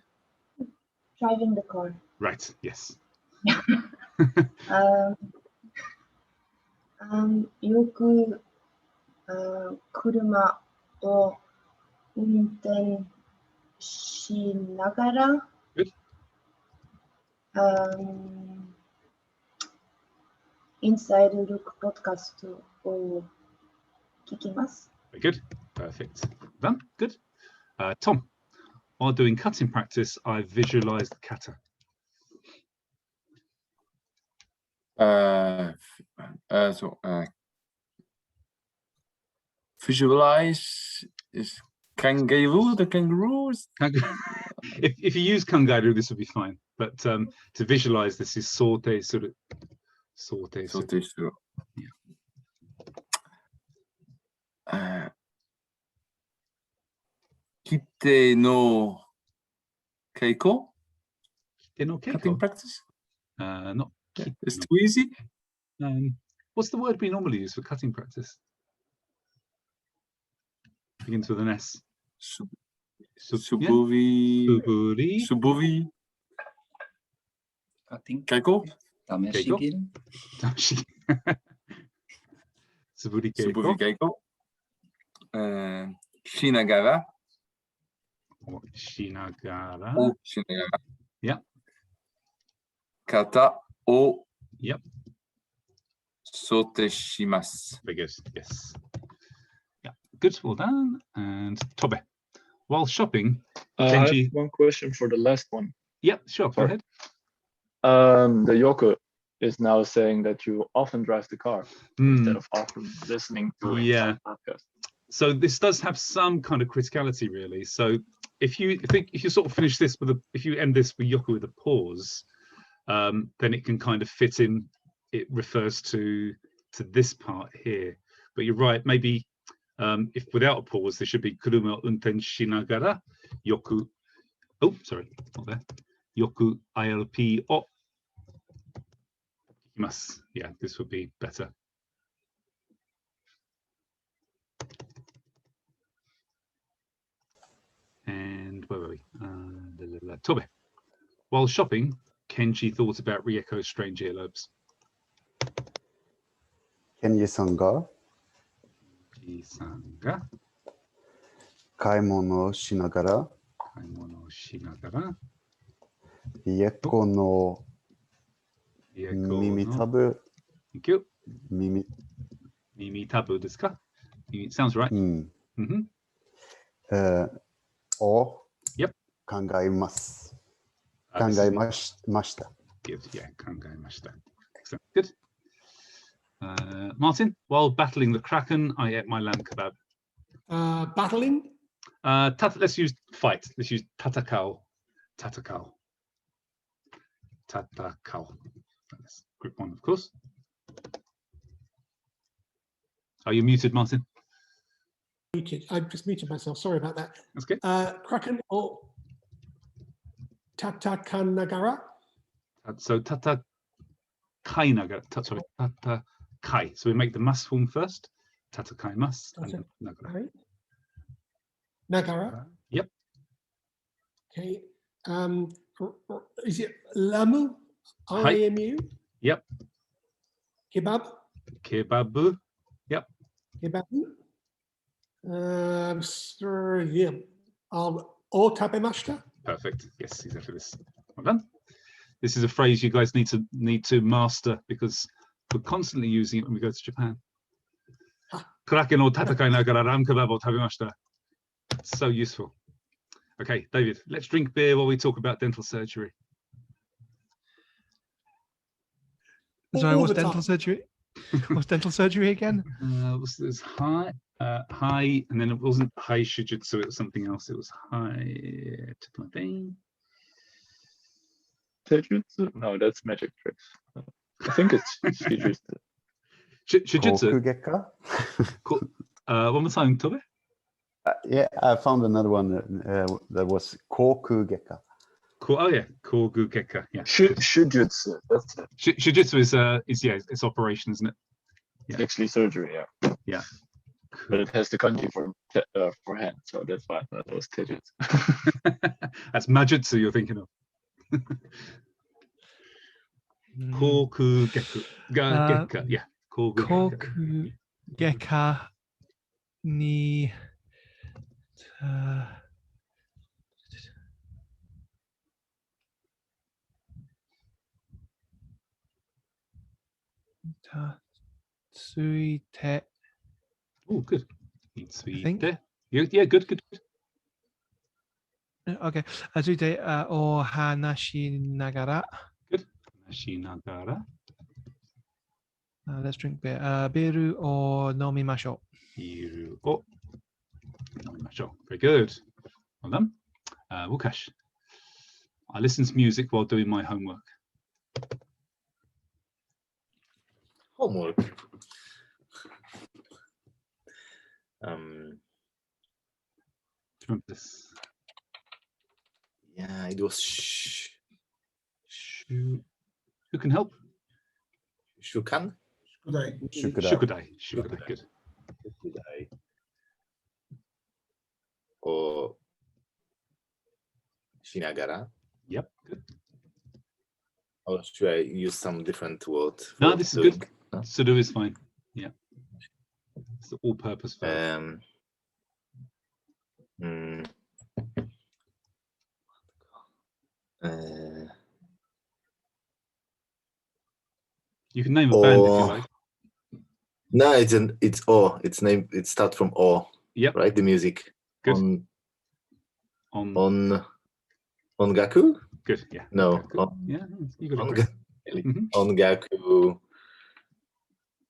driving the car. Right, yes. よく、車を運転しながら、Inside Look podcast を聞きます。 Very good, perfect. Done, good. Tom, while doing cutting practice, I visualized the kata. Visualize is kangaroo, the kangaroos. If you use kangaroo, this would be fine. But to visualize this is sorte suru. Sorte suru. Yeah. Kite no keiko. Kite no keiko. Cutting practice. Not. It's too easy. What's the word we normally use for cutting practice? Begins with an S. Suburi. Suburi. Cutting. Keiko. Tameshigiri. Suburi keiko. Suburi keiko. Shinagara. Shinagara. O shinagara. Yeah. Kata o. Yep. Sote shimasu. Very good. Yes. Yeah. Good. Well done. And Tobe, while shopping, I have one question for the last one. Yep. Sure. Go ahead. The yoku is now saying that you often drive the car instead of often listening to a podcast. So this does have some kind of criticality, really. So if you sort of finish this if you end this with yoku with a pause, then it can kind of fit in. It refers to this part here. But you're right. Maybe if without a pause, there should be kuruma unten shinagara yoku. Oh, sorry, not there. Yoku ILP o kikimasu. Yeah, this would be better. And where were we? Tobe. While shopping, Kenji thought about Rieko's strange earlobes. Kenji-san ga さんが買い物をしながらリエコの耳たぶ Thank you. 耳たぶですか? Sounds right. を Yep. 考えます。考えました。 Good. Yeah, 考えました. Excellent. Good. Martin, while battling the Kraken, I ate my lamb kebab. Battling? Let's use fight. Let's use tatakao. Tatakao. Tatakao. That's group one, of course. Are you muted, Martin? just muted myself. Sorry about that. That's good. Kraken or Tatakanagara? So tata kai nagara. Sorry, tata kai. So we make the mas form first. Tata kai mas. And nagara. Nagara. Yep. Okay. Is it Lamu? Lamu? Yep. Kebab? Kebabu. Yep. Kebabu? Yeah. Or tabemashita? Perfect. Yes, exactly this. Well done. This is a phrase you guys need to master because we're constantly using it when we go to Japan. Kraken o tatakai nagara ram kebab o tabemashita. So useful. Okay, David, let's drink beer while we talk about dental surgery. Sorry, what's dental surgery? What's dental surgery again? It was high, and then it wasn't high shujutsu, it was something else. It was high. Took my thing. Taijutsu? No, that's magic tricks. I think it's shujutsu. Shujutsu. Kokugeka? One more time, Tobe. Yeah, I found another one that was Kokugeka. Oh yeah, Kokugeka. Yeah. Shujutsu. That's it. Shujutsu is yeah, it's operation, isn't it? Yeah. It's actually surgery. Yeah. Yeah. But it has the kanji for hand, so that's why that was taijutsu. That's majutsu you're thinking of. Kokugeku. Geka. Yeah. Kokugeka ni Tsuite. Oh, good. Itsuite. Yeah, good. Okay. Tsuite o hanashi nagara. Good. Hanashi nagara. Let's drink beer. Biru o nomimashou. Biru o nomimashou. Very good. Well done. Wukash. I listen to music while doing my homework. Homework. Remember this? Yeah, it was Who can help? Shukan? Shukudai. Good. Shukudai. Or Shinagara. Yep, good. Or should I use some different word? No, this is good. No? Sudo is fine. Yeah. It's the all-purpose verb. You can name a band if you like. No, it's O. It's named. It starts from O. Yep. Right. The music. Good. Ongaku. Good. Yeah. No. Yeah. You got it. Ongaku.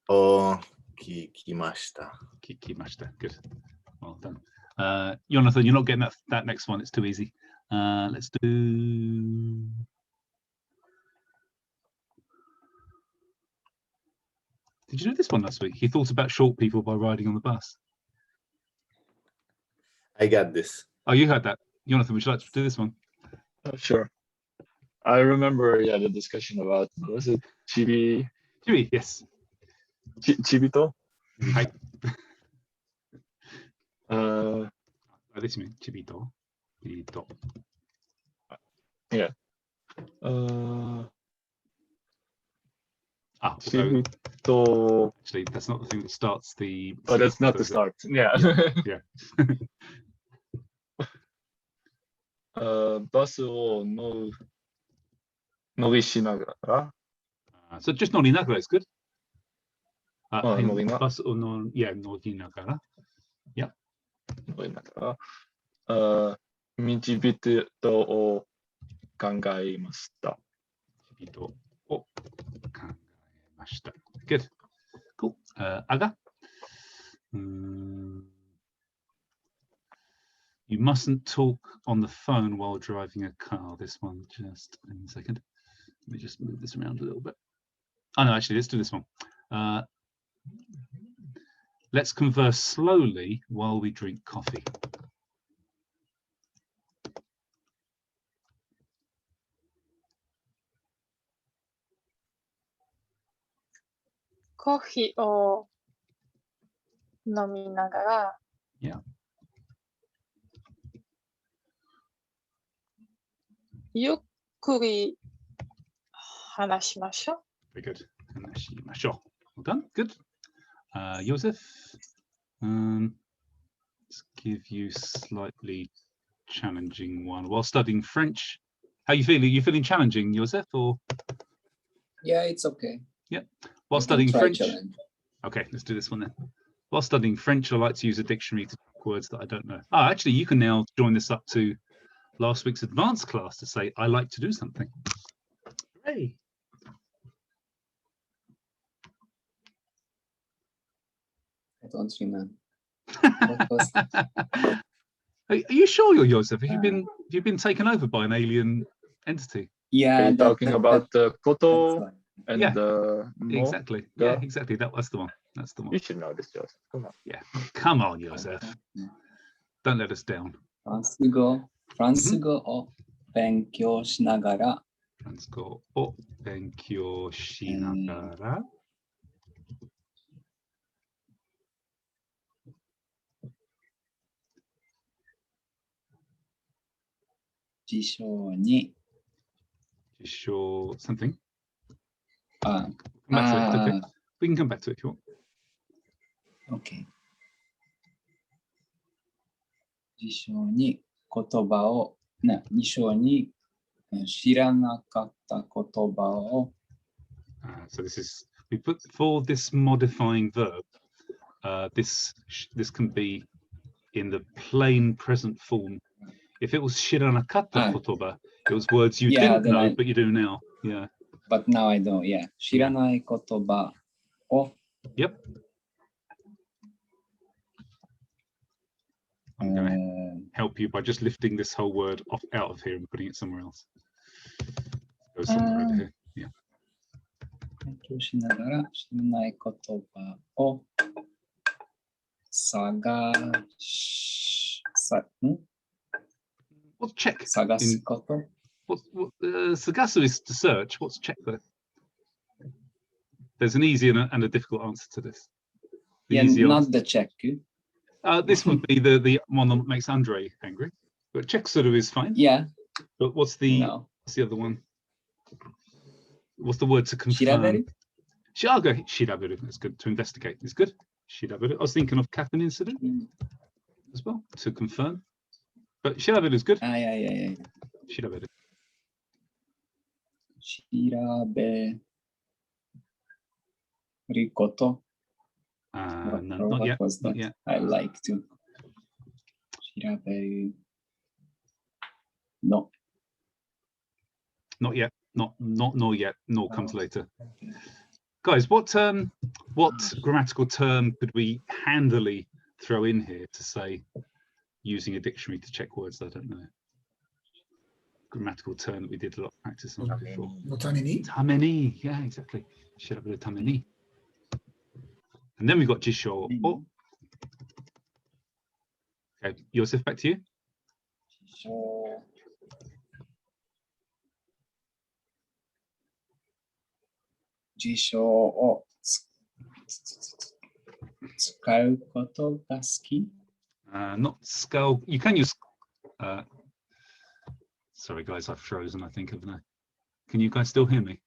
O kikimashita. Kikimashita. Good. Well done. Jonathan, you're not getting that next one. It's too easy. Let's do. Did you know this one last week? He thought about short people by riding on the bus. I got this. Oh, you heard that. Jonathan, would you like to do this one? Sure. I remember, yeah, the discussion about, was it Chibi? Chibi, yes. Chibito? Hi. This means Chibito. Chibito. Yeah. Chibito. Actually, that's not the thing that starts the. Oh, that's not the start. Yeah. Yeah. Bus o norishinagara. So just norinagara is good. Norinagara. Bus o norinagara. Yeah. Norinagara. Michibito o kangaemashita. Michibito o kangaemashita. Good. Cool. Aga. You mustn't talk on the phone while driving a car. This one, just in a second. Let me just move this around a little bit. Oh no, actually, let's do this one. let's converse slowly while we drink coffee. Coffee を飲みながら Yeah. ゆっくり話しましょう。 Very good. Well done. Good. Joseph, let's give you slightly challenging one while studying French. How you feeling? You feeling challenging, Joseph, or? Yeah, it's okay. Yeah. While We studying can try French. challenge. Okay, let's do this one then. While studying French, I like to use a dictionary to check words that I don't know. Oh, actually, you can now join this up to last week's advanced class to say, I like to do something. Hooray. I don't remember. What was that? Are you sure you're Joseph? Have you been taken over by an alien entity? Yeah, Are you talking about the koto and Yeah, the mo? exactly. Yeah, exactly. That's the one. That's the one. You should know this, Joseph. Come on. Yeah. Come on, Joseph. Don't let us down. フランス語を勉強しながら。フランス語を勉強しながら。辞書に。辞書 something. Ah. Come back to it. Okay. We can come back to it if you want. Okay. 辞書に言葉を、辞書に知らなかった言葉を。So this is, we put for this modifying verb, this can be in the plain present form. If it was shiranakata kotoba, it was words you didn't know, but you do now. Yeah. But now I don't, yeah. 知らない言葉を。Yep. I'm going to help you by just lifting this whole word out of here and putting it somewhere else. Go somewhere over here. Yeah. 勉強しながら知らない言葉をWhat's check? 探すこと。Sagasu is to search. What's check though? There's an easy and a difficult answer to this. Not the check. This would be the one that makes Andre angry. But check sort of is fine. Yeah. But what's the other one? What's the word to confirm? Shiraberu. Shiraberu. That's good. To investigate is good. Shiraberu. I was thinking of Captain Incident as well, to confirm. But shiraberu is good. Yeah. Shiraberu. Shiraberu koto. No, not yet. Not yet. I like to. Shiraberu. No. Not yet. Not yet. Nor comes later. Guys, what grammatical term could we handily throw in here to say using a dictionary to check words that I don't know? Grammatical term that we did a lot of practice on before. Tameni. Tameni. Yeah, exactly. Should have been a tameni. And then we got jisho. Oh. Okay, Joseph, back to you. Jisho. 辞書を使うことが好き Not scale. You can use. Sorry, guys, I've frozen. I think, haven't I? Can you guys still hear me?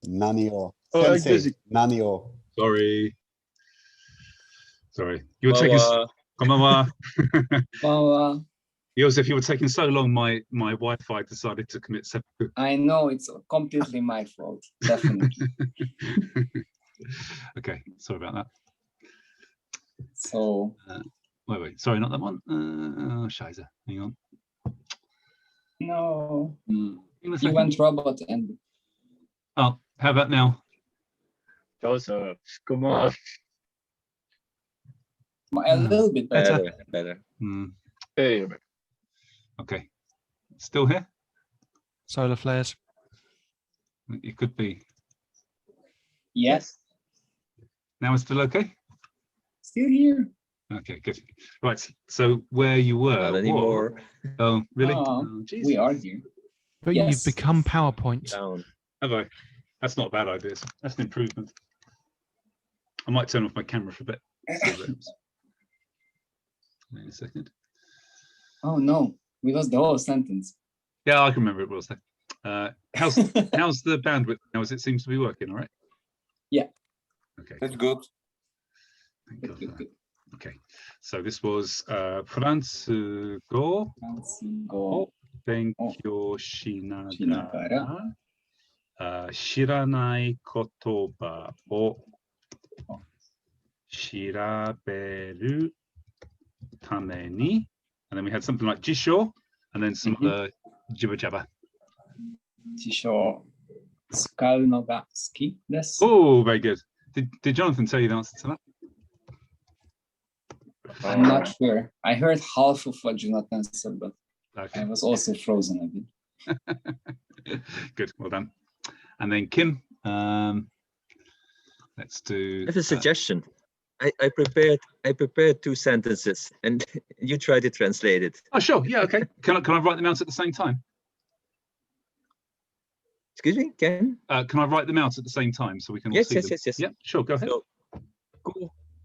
Nanio. Oh, Sensei. Nanio. Sorry. You were taking. Joseph, you were taking so long. My Wi-Fi decided to commit seppuku. I know, it's completely my fault. Definitely. Okay, sorry about that. So. Wait. Sorry, not that one. Scheiße. Hang on. No. You went robot and. Oh, how about now? Joseph, come on. A little bit better. Better. Hey. Okay. Still here? Solar flares. It could be. Yes. Now it's still okay? Still here. Okay, good. Right. So where you were? Not anymore. Oh, really? We are here. But you've become PowerPoint. Down. Have I? That's not a bad idea. That's an improvement. I might turn off my camera for a bit. Wait a second. Oh no, we lost the whole sentence. Yeah, I can remember it was there. How's the bandwidth now? As it seems to be working, all right? Yeah. Okay. That's good. Thank God for that. Okay. So this was Fransugo o Benkyo shinagara shiranai kotoba o shiraberu tame ni. And then we had something like jisho, and then some other jibber jabber. Jisho, tsukau no ga suki desu. Oh, very good. Did Jonathan tell you the answer to that? I'm not sure. I heard half of what Jonathan said, but I was also frozen a bit. Good, well done. And then Kim, let's do. I have a suggestion. I prepared 2 sentences, and you try to translate it. Oh, sure. Yeah. Okay. Can I write them out at the same time? Excuse me, Ken? Can I write them out at the same time so we can all Yes, see them? yes. Yeah. Sure. Go ahead. So,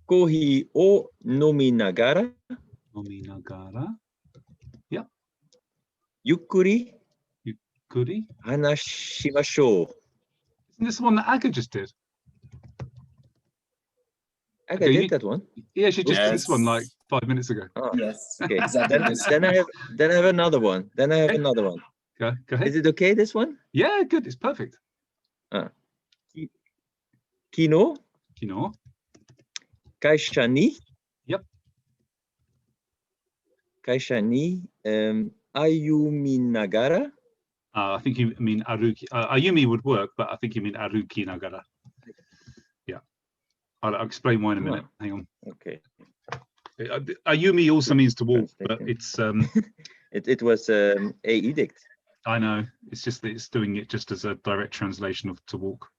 kohi o nominagara. Nominagara. Yeah. Yukkuri. Yukkuri. Hanashimashou. Isn't this the one that Aga just did? Aga did that one. Yeah, she just did this one like 5 minutes ago. Oh. Yes. Okay. then I have another one. Go ahead. Is it okay? This one? Yeah, good. It's perfect. Kino. Kaisha ni. Yep. Kaisha ni ayumi nagara. I think you mean aruki. Ayumi would work, but I think you mean aruki nagara. Yeah. I'll explain why in a minute. Hang on. Okay. Ayumi also means to walk, but it's it was a edict. I know. It's just that it's doing it just as a direct translation of to walk.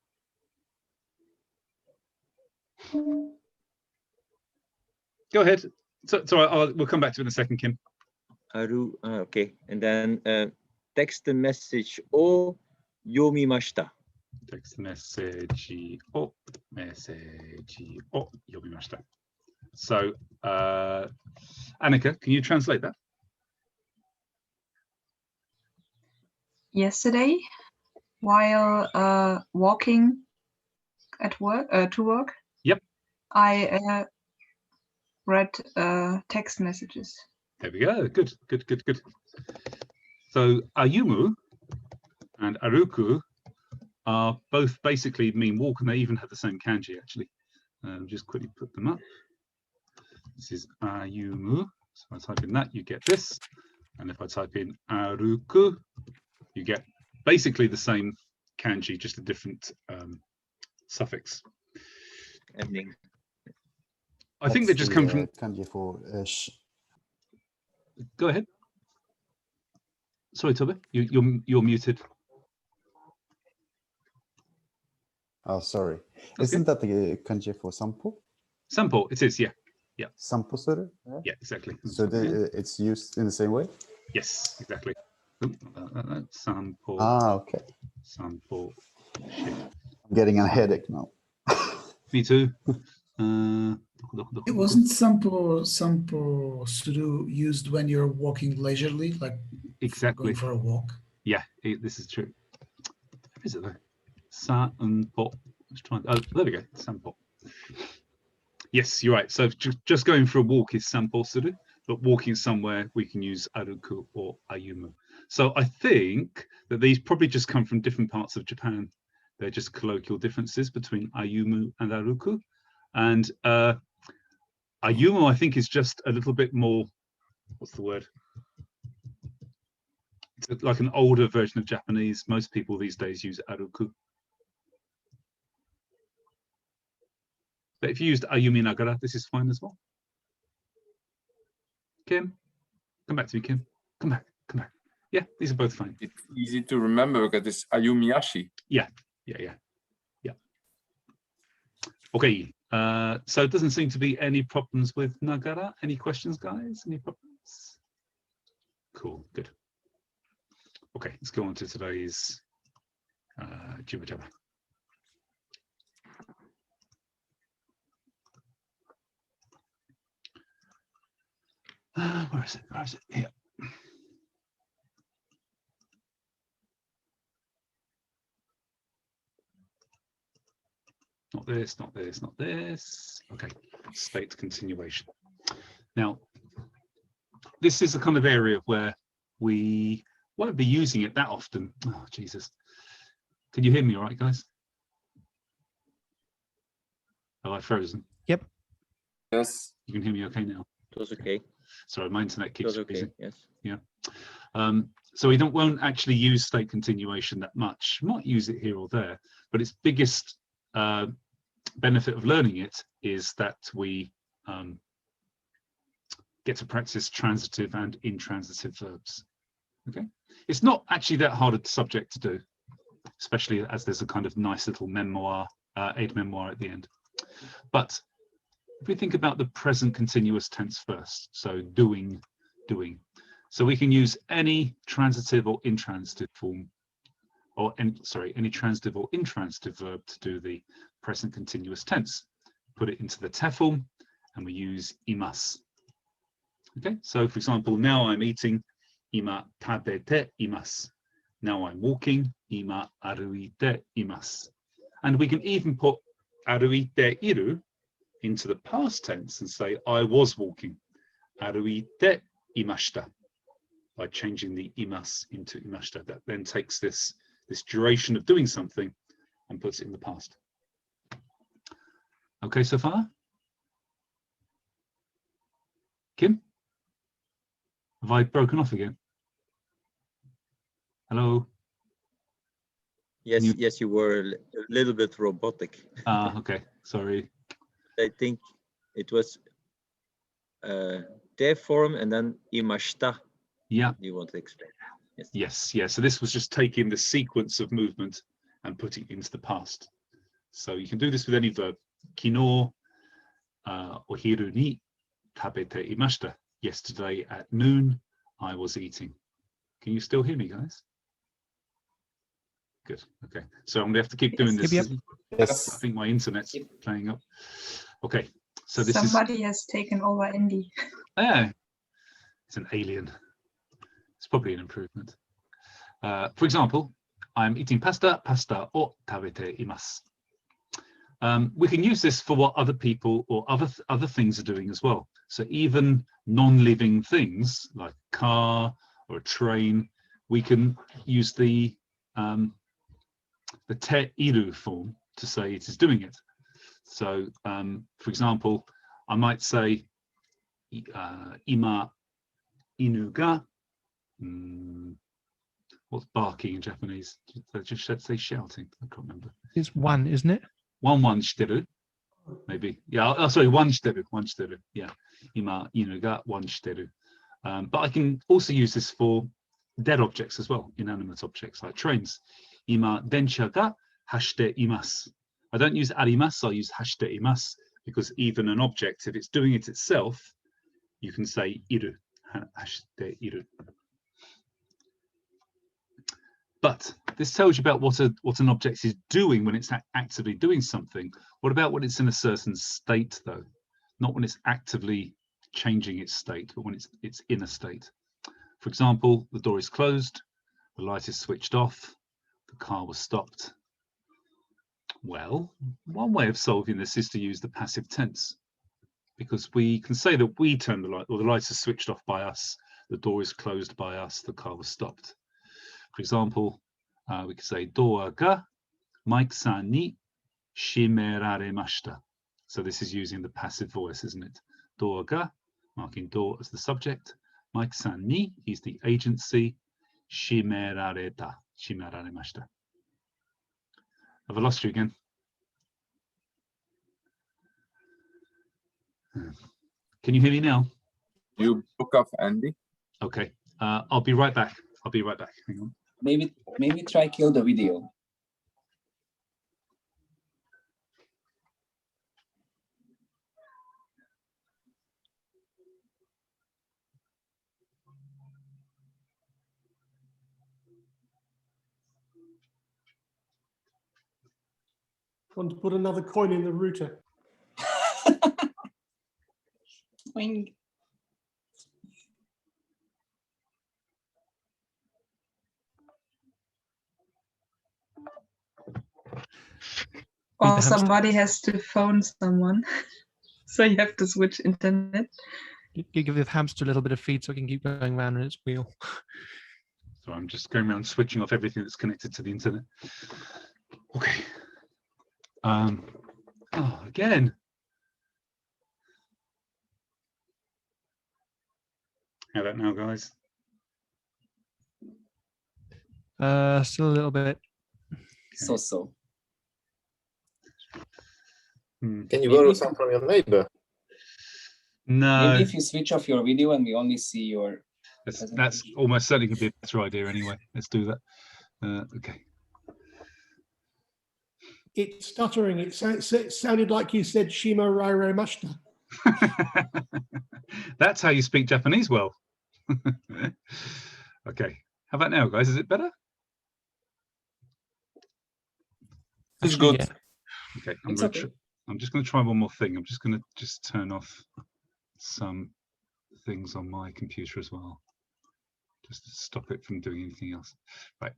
Go ahead. So we'll come back to it in a second, Kim. Okay. And then text message o yomimashita. Text message o yomimashita. So, Annika, can you translate that? Yesterday, while walking at work to work. Yep. I read text messages. There we go. Good. So Ayumu and Aruku are both basically mean walk, and they even have the same kanji actually. Just quickly put them up. This is Ayumu. So if I type in that, you get this. And if I type in Aruku, you get basically the same kanji, just a different suffix. Ending. I think they just come from kanji for Go ahead. Sorry, Toby, you're muted. Oh, sorry. Isn't that the kanji for sampo? Sampo, it is, yeah. Sampo suru? Yeah, exactly. So it's used in the same way? Yes, exactly. Sampo. Ah, okay. Sampo. I'm getting a headache now. Me too. It wasn't sampo suru used when you're walking leisurely, like exactly going for a walk. Yeah, this is true. Where is it though? Sampo. Let's try. Oh, there we go. Sampo. Yes, you're right. So just going for a walk is sampo suru, but walking somewhere we can use aruku or ayumu. So I think that these probably just come from different parts of Japan. They're just colloquial differences between ayumu and aruku. And ayumu, I think, is just a little bit more, what's the word? It's like an older version of Japanese. Most people these days use aruku. But if you used ayumi nagara, this is fine as well. Kim, come back to me, Kim. Come back, come back. Yeah, these are both fine. It's easy to remember because it's ayumiyashi. Yeah. Okay, so it doesn't seem to be any problems with nagara. Any questions, guys? Any problems? Cool, good. Okay, let's go on to today's jibber jabber. Where is it? Where is it? Here. Not this, not this, not this. Okay, state continuation. Now, this is the kind of area where we won't be using it that often. Oh, Jesus. Can you hear me all right, guys? Am I frozen? Yep. Yes. You can hear me okay now? It was okay. Sorry, my internet keeps okay, freezing. yes. Yeah. So we won't actually use state continuation that much. Might use it here or there, but its biggest benefit of learning it is that we get to practice transitive and intransitive verbs. Okay, it's not actually that hard a subject to do, especially as there's a kind of nice little memoir, aid memoir at the end. But if we think about the present continuous tense first, so doing. So we can use any transitive or intransitive form, or any transitive or intransitive verb to do the present continuous tense. Put it into the te form, and we use imasu. Okay, so for example, now I'm eating, ima tabete imasu. Now I'm walking, ima aruite imasu. And we can even put aruite iru into the past tense and say I was walking, aruite imashita, by changing the imas into imashita. That then takes this duration of doing something and puts it in the past. Okay, so far? Kim? Have I broken off again? Hello? Yes, yes, you were a little bit robotic. Okay, sorry. I think it was te form and then imashita. Yeah. You want to explain? Yes, yeah. So this was just taking the sequence of movement and putting it into the past. So you can do this with any verb. Kino ohiru ni tabete imashita. Yesterday at noon, I was eating. Can you still hear me, guys? Good. Okay. So I'm gonna have to keep doing this. Yes. I think my internet's playing up. Okay. So this Somebody has taken over Andy. Yeah. It's an alien. It's probably an improvement. For example, I'm eating pasta o tabete imasu. We can use this for what other people or other things are doing as well. So even non-living things like a car or a train, we can use the te iru form to say it is doing it. So, for example, I might say ima inu ga. What's barking in Japanese? Just say shouting. I can't remember. It's one, isn't it? One shiteru, maybe. Yeah. Oh, sorry, one shiteru. Yeah. Ima inu ga one shiteru. But I can also use this for dead objects as well, inanimate objects like trains. Ima densha ga hashite imasu. I don't use arimasu. I use hashite imasu because even an object, if it's doing it itself, you can say iru, hashite iru. But this tells you about what an object is doing when it's actively doing something. What about when it's in a certain state, though? Not when it's actively changing its state, but when it's in a state. For example, the door is closed, the light is switched off, the car was stopped. Well, one way of solving this is to use the passive tense, because we can say that we turned the light, or the light is switched off by us, the door is closed by us, the car was stopped. For example, we could say doa ga Mike-san ni shimeraremashita. So this is using the passive voice, isn't it? Doa ga, marking door as the subject. Mike-san ni, he's the agency. Shimerareta, shimeraremashita. Have I lost you again? Can you hear me now? You broke off, Andy. Okay. I'll be right back. I'll be right back. Hang on. Maybe try kill the video. Want to put another coin in the router? Boing. Or somebody has to phone someone. So you have to switch internet. You give the hamster a little bit of feed so it can keep going around in its wheel. So I'm just going around switching off everything that's connected to the internet. Okay. Oh, again. How about now, guys? Still a little bit. So. Can you borrow some from your neighbor? No. Maybe if you switch off your video and we only see your. That's almost certainly going to be a better idea anyway. Let's do that. Okay. It's stuttering. It sounded like you said Shima Rairo Mashita. That's how you speak Japanese well. Okay. How about now, guys? Is it better? It's good. Yeah. Okay. I'm just going to try one more thing. I'm just going to turn off some things on my computer as well, just to stop it from doing anything else. Right.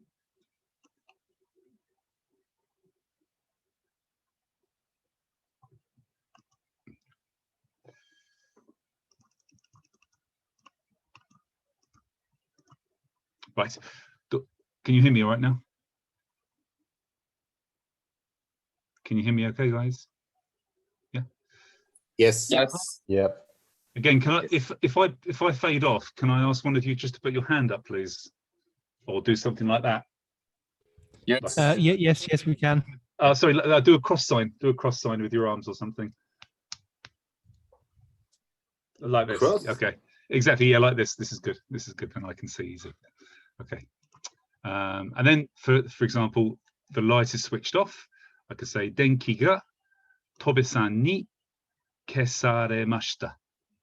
Right. Can you hear me all right now? Can you hear me okay, guys? Yeah. Yes. Yes. Yep. Again, can I, if I fade off, can I ask one of you just to put your hand up, please, or do something like that? Yes. Yes, we can. Sorry, do a cross sign. Do a cross sign with your arms or something. Like this. Cross? Okay. Exactly. Yeah, like this. This is good. This is good, and I can see easy. Okay. And then, for example, the light is switched off. I could say denki ga Tobe-san ni kesaremashita.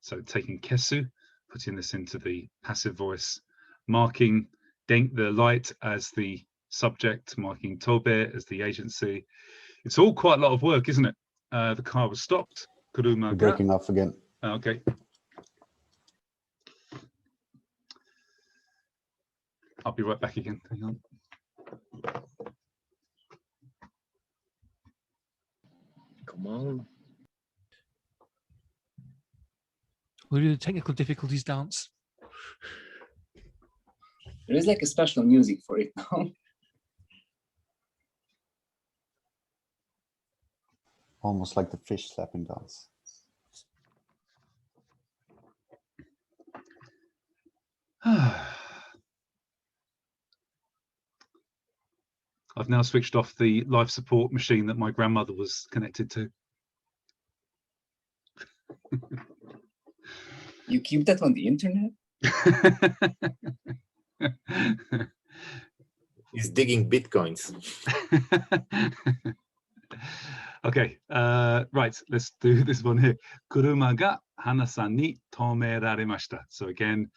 So taking kesu, putting this into the passive voice, marking the light as the subject, marking Tobe as the agency. It's all quite a lot of work, isn't it? The car was stopped. Kuruma You're ga. breaking off again. Okay. I'll be right back again. Hang on. Come on. We'll do the technical difficulties dance. There is like a special music for it now. Almost like the fish slapping dance. I've now switched off the life support machine that my grandmother was connected to. You keep that on the internet? He's digging bitcoins. Okay, right, let's do this one here. Kuruma ga Hana-san ni tomeraremashita. So again,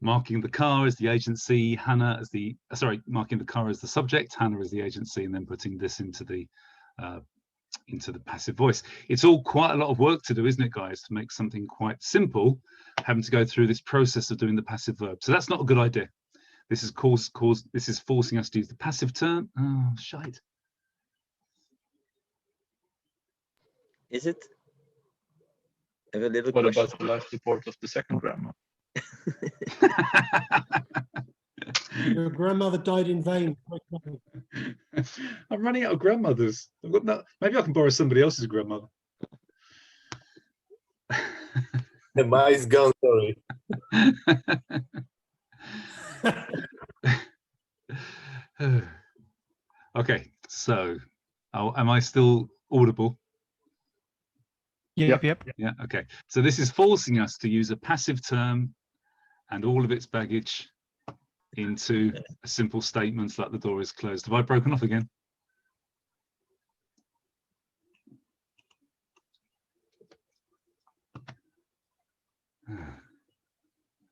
marking the car as the agency, Hana as the, marking the car as the subject, Hana as the agency, and then putting this into the passive voice. It's all quite a lot of work to do, isn't it, guys, to make something quite simple, having to go through this process of doing the passive verb. So that's not a good idea. This is this is forcing us to use the passive term. Oh, shite. Is it? I have a little What question. about the life support of the second grandma? Your grandmother died in vain. I'm running out of grandmothers. I've got no, maybe I can borrow somebody else's grandmother. Mine is gone, sorry. Okay, so am I still audible? Yep. Yeah, okay. So this is forcing us to use a passive term and all of its baggage into a simple statement like the door is closed. Have I broken off again?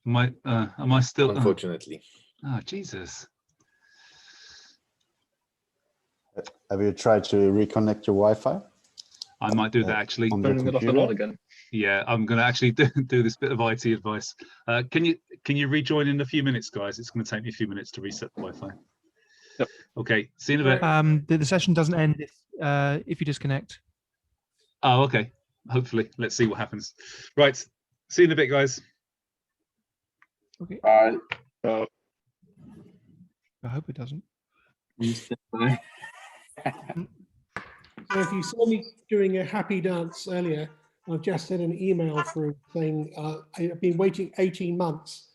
Am I still? Unfortunately. Oh, Jesus. Have you tried to reconnect your Wi-Fi? I might do that actually. On the Turning it off and computer? on again. Yeah, I'm going to actually do this bit of IT advice. Can you rejoin in a few minutes, guys? It's going to take me a few minutes to reset the Wi-Fi. Yep. Okay. See you in a bit. The session doesn't end if you disconnect. Oh, okay. Hopefully, let's see what happens. Right. See you in a bit, guys. Okay. Bye. So I hope it doesn't. So if you saw me doing a happy dance earlier, I've just sent an email through saying I've been waiting 18 months